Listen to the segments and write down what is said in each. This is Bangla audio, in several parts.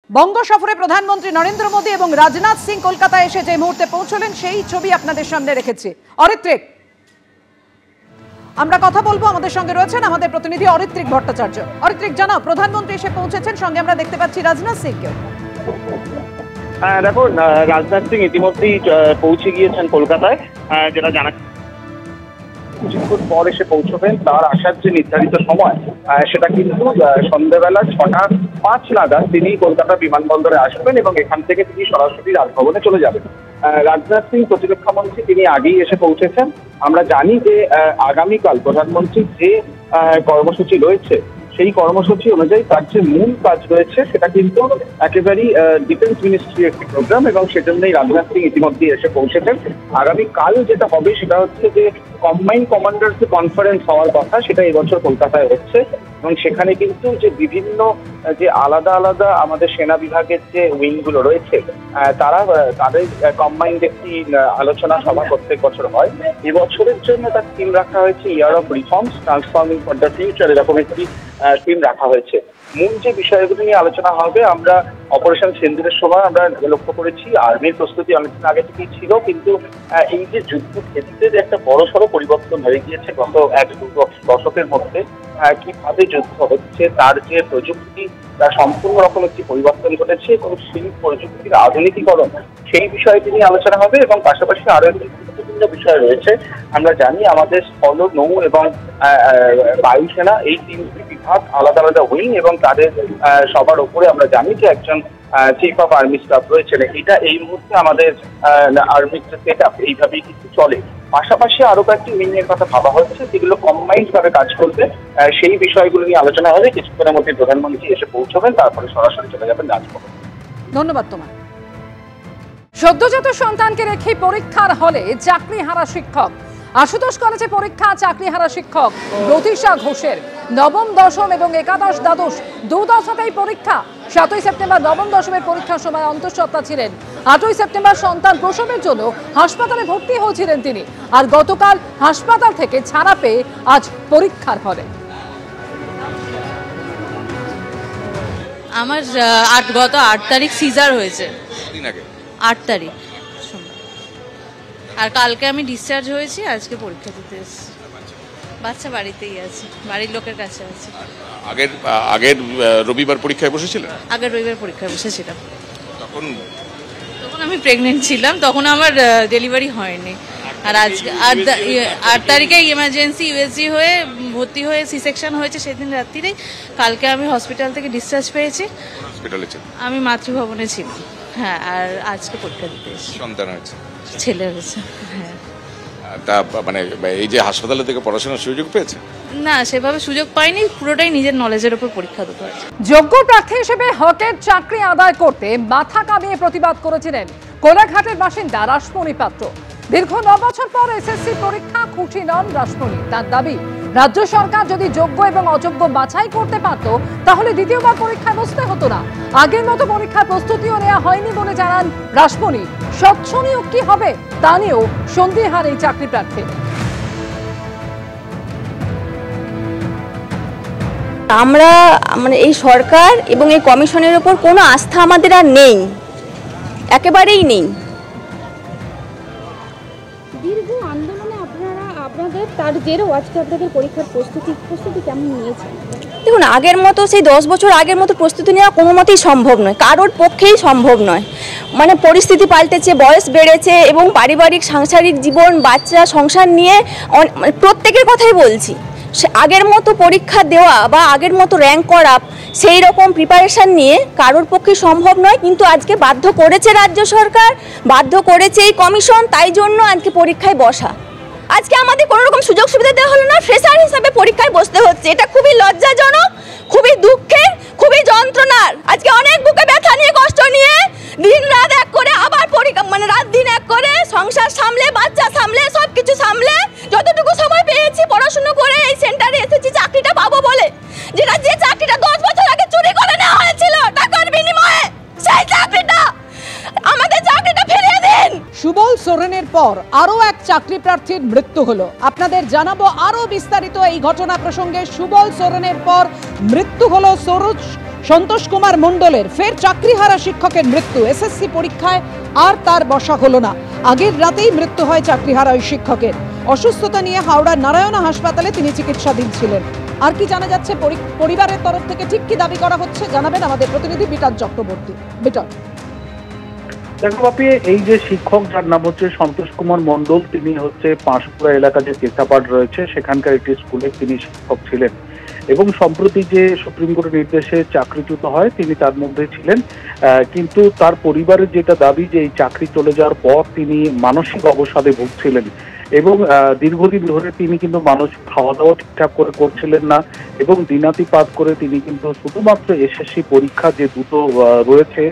বঙ্গ সফরে প্রধানমন্ত্রী নরেন্দ্র মোদী এবং রাজনাথ সিং কলকাতায় এসে যে মুহূর্তে পৌঁছলেন সেই ছবি আপনাদের সামনে রেখেছি। অরিত্রিক, আমরা কথা বলবো, আমাদের সঙ্গে রয়েছেন আমাদের প্রতিনিধি অরিত্রিক ভট্টাচার্য। অরিত্রিক, জানাও, প্রধানমন্ত্রী এসে পৌঁছেছেন, সঙ্গে আমরা দেখতে পাচ্ছি রাজনাথ সিংকে। দেখো, রাজনাথ সিং ইতিমধ্যেই পৌঁছে গিয়েছেন কলকাতায়, যেটা জানা কিছুক্ষণ পর এসে পৌঁছবেন। তার আসার যে নির্ধারিত সময় সেটা কিন্তু সন্ধ্যাবেলা 6:05 নাগাদ তিনি কলকাতা বিমানবন্দরে আসবেন এবং এখান থেকে তিনি সরাসরি রাজভবনে চলে যাবেন। রাজনাথ সিং প্রতিরক্ষা মন্ত্রী, তিনি আগেই এসে পৌঁছেছেন। আমরা জানি যে আগামীকাল প্রধানমন্ত্রীর যে কর্মসূচি রয়েছে সেই কর্মসূচি অনুযায়ী তার যে মূল কাজ রয়েছে সেটা কিন্তু একেবারেই ডিফেন্স মিনিস্ট্রির একটি প্রোগ্রাম এবং সেজন্যই রাজনাথ সিং ইতিমধ্যে এসে পৌঁছেছেন। আগামীকাল যেটা হবে সেটা হচ্ছে যে কম্বাইন্ড কমান্ডার্স কনফারেন্স হওয়ার কথা, সেটা এবছর কলকাতায় হচ্ছে এবং সেখানে কিন্তু যে বিভিন্ন যে আলাদা আলাদা আমাদের সেনা বিভাগের যে উইংগুলো রয়েছে তাদের কম্বাইন্ড একটি আলোচনা সভা প্রত্যেক বছর হয়। এবছরের জন্য তার থিম রাখা হয়েছে year of reforms transforming for the future, এরকম একটি থিম রাখা হয়েছে। মূল যে বিষয়গুলো নিয়ে আলোচনা হবে, আমরা অপারেশন সিন্দুরের সময় আমরা লক্ষ্য করেছি আর্মির প্রস্তুতি অনেকদিন আগে থেকেই ছিল, কিন্তু এই যে যুদ্ধক্ষেত্রে একটা বড়সড় পরিবর্তন হয়ে গিয়েছে গত 1-2 দশকের মধ্যে, কিভাবে যুদ্ধ হচ্ছে তার যে প্রযুক্তি তার সম্পূর্ণ রকম একটি পরিবর্তন ঘটেছে এবং সেই প্রযুক্তির আধুনিকীকরণ, সেই বিষয়টি নিয়ে আলোচনা হবে এবং পাশাপাশি আরো একটি গুরুত্বপূর্ণ বিষয় রয়েছে। আমরা জানি আমাদের স্থল, নৌ এবং বায়ুসেনা এই 3টি বিভাগ আলাদা আলাদা উইং এবং তাদের সবার উপরে আমরা জানি যে একজন চিফ অফ আর্মি স্টাফ রয়েছেন। এটা এই মুহূর্তে আমাদের আর্মির সেট আপ এইভাবেই কিন্তু চলে। পাশাপাশি আরো কয়েকটি উইং এর কথা ভাবা হচ্ছে যেগুলো কম্বাইন্ড ভাবে কাজ করবে, সেই বিষয়গুলো নিয়ে আলোচনা হবে। কিছুক্ষণের মধ্যে প্রধানমন্ত্রী এসে পৌঁছবেন, তারপরে সরাসরি চলে যাবেন রাজভবনে। ধন্যবাদ তোমার। সদ্যজাত সন্তানকে রেখে পরীক্ষার হলে চাকরি হারা শিক্ষক। আশুতোষ কলেজে পরীক্ষা, চাকরি হারা শিক্ষক প্রতিশা ঘোষের। নবম, দশম এবং একাদশ, দ্বাদশ দুদশাতেই পরীক্ষা। 7ই সেপ্টেম্বর নবম দশমের পরীক্ষার সময় অন্তঃসত্ত্বা ছিলেন। 8ই সেপ্টেম্বর সন্তান প্রসবের জন্য হাসপাতালে ভর্তি হয়েছিলেন তিনি, আর গতকাল হাসপাতাল থেকে ছাড়া পেয়ে আজ পরীক্ষার হলে। আমার গত 8 তারিখ সিজার হয়েছে, 8 তারিখ, আর কালকে আমি ডিসচার্জ হয়েছি। আজকে পরীক্ষা দিতে এসেছি। বাচ্চা বাড়িতেই আছে, বাড়ির লোকের কাছে আছে। আগের রবিবার পরীক্ষায় বসেছিলেন? আগের রবিবার পরীক্ষায় বসেছিলাম। তখন আমি প্রেগনেন্ট ছিলাম, তখন আমার ডেলিভারি হয়নি। আর আজকে 8 তারিখে ইমার্জেন্সি ইউএসজি হয়ে ভর্তি হয়ে সি সেকশন হয়েছে সেদিন রাত্রিরেই। কালকে আমি হসপিটাল থেকে ডিসচার্জ পেয়েছি। আমি মাতৃভবনে ছিলাম। হ্যাঁ, আর আজকে পরীক্ষা দিতে এসেছি। সন্তান হয়েছে? ছেলে হয়েছে। হ্যাঁ। তা মানে এই যে হাসপাতালে থেকে পড়াশোনার সুযোগ পেয়েছে? না, সেভাবে সুযোগ পাইনি, পুরোটাই নিজের নলেজের উপর পরীক্ষা দিতে হয়েছে। যোগ্য প্রার্থী হিসেবে হকের চাকরি আদায় করতে মাথা কামিয়ে প্রতিবাদ করেছিলেন কোলাঘাটের বাসিন্দা রাসমণি পাত্র। দীর্ঘ 9 বছর পর এসএসসি পরীক্ষা খুশি নন রাসমণি। তার দাবি, রাজ্য সরকার যদি যোগ্য এবং অযোগ্য বাছাই করতে পারত তাহলে দ্বিতীয়বার পরীক্ষায় বসতে হতো না। আগের মতো পরীক্ষার প্রস্তুতিও নেওয়া হয়নি বলে জানান রাসমণি। স্বচ্ছ নিয়োগ কি হবে তা নিয়েও সন্দিহান এই চাকরি প্রার্থী। আমরা এই সরকার এবং এই কমিশনের উপর কোনো আস্থা আমাদের আর নেই, একেবারেই নেই। দীর্ঘ আন্দোলনে আপনাদের তার জেরেও আজকে আপনাদের পরীক্ষার প্রস্তুতি কেমন নিয়েছেন? দেখুন, আগের মতো সেই 10 বছর আগের মতো প্রস্তুতি নেওয়া কোনো মতেই সম্ভব নয়, কারোর পক্ষেই সম্ভব নয়। পরিস্থিতি পাল্টেছে, বয়স বেড়েছে এবং পারিবারিক সাংসারিক জীবন, বাচ্চা, সংসার নিয়ে প্রত্যেকের কথাই বলছি। আগের মতো পরীক্ষা দেওয়া বা আগের মতো র্যাঙ্ক করা, সেই রকম প্রিপারেশন নিয়ে কারোর পক্ষে সম্ভব নয়। কিন্তু আজকে বাধ্য করেছে রাজ্য সরকার, বাধ্য করেছে এই কমিশন, তাই জন্য আজকে পরীক্ষায় বসা। আজকে আমাদের কোনো রকম সুযোগ সুবিধা দেওয়া হলো না, ফ্রেশার হিসাবে পরীক্ষায় বসতে হচ্ছে। এটা খুবই লজ্জাজনক, খুবই দুঃখের, খুবই যন্ত্রণার। আজকে অনেক বুকে ব্যথা নিয়ে, কষ্ট নিয়ে দিন রাত এক করে আবার পরীক্ষা, রাত দিন এক করে সংসার সামলে, বাচ্চা সামলে, সব কিছু সামলে যতটুকু সময় পেয়েছি পড়াশুনো করে এই সেন্টারে এসেছি চাকরিটা পাবো বলে। যে চাকরিটা 10 বছর আগে চুরি করে নেওয়া হয়েছিল টাকার বিনিময়ে, সেই চাকরিটা, আমাদের চাকরিটা ফিরিয়ে দিন। সুবল সোরেনের পর আরো এক চাকরি প্রার্থীর মৃত্যু হলো। আপনাদের জানাবো আরো বিস্তারিত এই ঘটনা প্রসঙ্গে। সুবল সোরেনের পর মৃত্যু হলো সন্তোষ কুমার মণ্ডলের। ফের চাকরিহারা শিক্ষকের মৃত্যু। এসএসসি পরীক্ষায় আর তার বসা হলো না। আগের রাতেই মৃত্যু হয় চাকরিহারা ওই শিক্ষকের। অসুস্থতা নিয়ে হাওড়ার নারায়ণা হাসপাতালে তিনি চিকিৎসাধীন ছিলেন। আর কি জানা যাচ্ছে পরিবারের তরফ থেকে, ঠিক কি দাবি করা হচ্ছে, জানাবেন আমাদের প্রতিনিধি বিটান চক্রবর্তী। বিটান, দেখো বাপি, এই যে শিক্ষক যার নাম হচ্ছে সন্তোষ কুমার মণ্ডল, তিনি হচ্ছে পাঁশকুড়া এলাকা যে কেসাপাড় রয়েছে সেখানকার একটি স্কুলে তিনি শিক্ষক ছিলেন এবং সম্প্রতি যে সুপ্রিম কোর্টের নির্দেশে চাকরিচ্যুত হয় তিনি তার মধ্যে ছিলেন। কিন্তু তার পরিবারের যেটা দাবি যে এই চাকরি চলে যাওয়ার পর তিনি মানসিক অবসাদে ভুগছিলেন এবং দীর্ঘদিন ধরে তিনি কিন্তু মানসিক খাওয়া দাওয়া ঠিকঠাক করে করছিলেন না এবং দিনাতিপাত করে তিনি কিন্তু শুধুমাত্র এসএসসি পরীক্ষা যে দুটো রয়েছে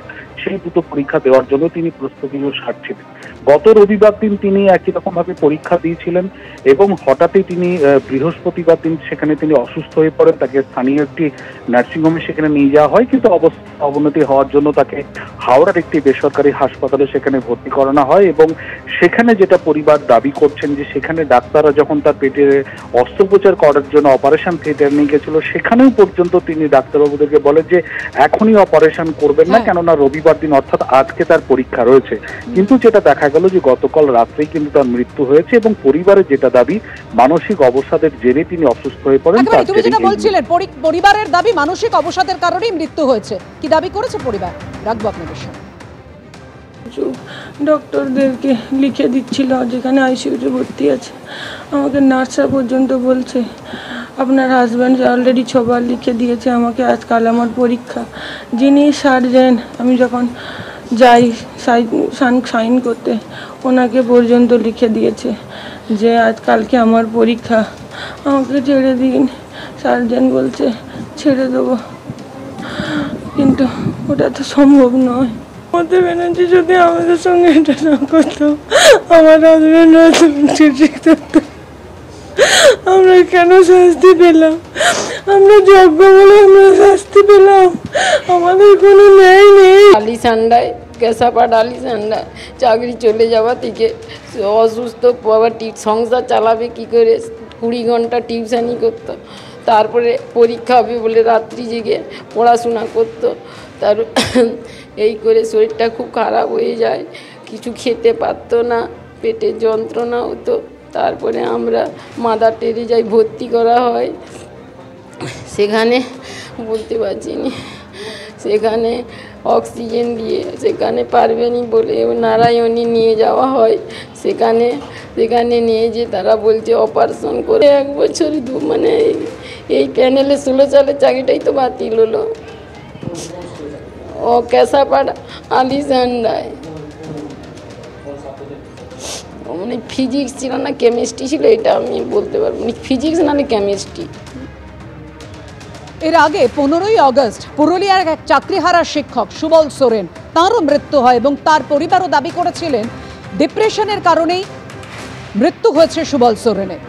সেই দুটো পরীক্ষা দেওয়ার জন্য তিনি প্রস্তুতিও সারছিলেন। গত রবিবার দিন তিনি একই রকম ভাবে পরীক্ষা দিয়েছিলেন এবং হঠাৎই তিনি বৃহস্পতিবার দিন সেখানে তিনি অসুস্থ হয়ে পড়েন। তাকে স্থানীয় একটি নার্সিংহোমে সেখানে নিয়ে যাওয়া হয়, কিন্তু অবস্থা অবনতি হওয়ার জন্য তাকে হাওড়ার একটি বেসরকারি হাসপাতালে সেখানে ভর্তি করানো হয় এবং সেখানে যেটা পরিবার দাবি করছেন যে সেখানে ডাক্তাররা যখন তার পেটে অস্ত্রোপচার করার জন্য অপারেশন থিয়েটার নিয়ে গেছিল সেখানেও পর্যন্ত তিনি ডাক্তারবাবুদেরকে বলেন যে এখনই অপারেশন করবেন না, কেননা রবিবার দিন অর্থাৎ আজকে তার পরীক্ষা রয়েছে। কিন্তু যেটা দেখা গেল যে গতকাল রাত্রেই কিন্তু তার মৃত্যু হয়েছে এবং পরিবারের যেটা দাবি মানসিক অবসাদের জেরে তিনি অসুস্থ হয়ে পড়েন। তুমি যেটা বলছিলেন পরিবারের দাবি মানসিক অবসাদের কারণেই মৃত্যু হয়েছে, কি দাবি করেছে পরিবার? রাখবো আপনাদের সামনে। ডক্টরদেরকে লিখে দিচ্ছিল যেখানে আইসিইউতে ভর্তি আছে, আমাকে নার্সরা পর্যন্ত বলছে আপনার হাজব্যান্ড অলরেডি 6 বার লিখে দিয়েছে আমাকে, আজকাল আমার পরীক্ষা। যিনি সার্জেন, আমি যখন যাই সাইন করতে ওনাকে পর্যন্ত লিখে দিয়েছে যে আজকালকে আমার পরীক্ষা, আমাকে ছেড়ে দিন। সার্জেন বলছে ছেড়ে দেবো, কিন্তু ওটা তো সম্ভব নয়। মমতা ব্যানার্জি যদি আমাদের সঙ্গে এটা না করতো, আমার হাজব্যান্ডরা ঠিক থাকতো। আমরা কেন শাস্তি পেলাম? আমরা যোগ্য বলে আমরা শাস্তি পেলাম, আমাদের কোনো ন্যায় নেই। আলিসান্ডায় কেসাপাড় আলিসান্ডায় চাকরি চলে যাওয়া থেকে অসুস্থ, আবার সংসার চালাবে কি করে, 20 ঘন্টা টিউশানি করতো, তারপরে পরীক্ষা হবে বলে রাত্রি জেগে পড়াশোনা করতো। তার এই করে শরীরটা খুব খারাপ হয়ে যায়, কিছু খেতে পারতো না, পেটে যন্ত্রণা হতো। তারপরে আমরা মাদার টেরেজায় ভর্তি করা হয়, সেখানে বলতে পারছি না, সেখানে অক্সিজেন দিয়ে সেখানে পারবেনি বলে নারায়ণী নিয়ে যাওয়া হয়। সেখানে নিয়ে যে তারা বলছে অপারেশন করে 1 বছর মানে এই প্যানেলে 16 সালের চাকরিটাই তো বাতিল হলো। ও কেসাপাড় আলিসান্ডায় মানে ফিজিক্স ছিল না কেমিস্ট্রি ছিল, এটা আমি বলতে পারবো না, ফিজিক্স না কেমিস্ট্রি। এর আগে 15ই আগস্ট পুরুলিয়ার এক চাকরিহারা শিক্ষক সুবল সোরেন, তারও মৃত্যু হয় এবং তার পরিবারও দাবি করেছিলেন ডিপ্রেশনের কারণেই মৃত্যু হয়েছে সুবল সোরেনের।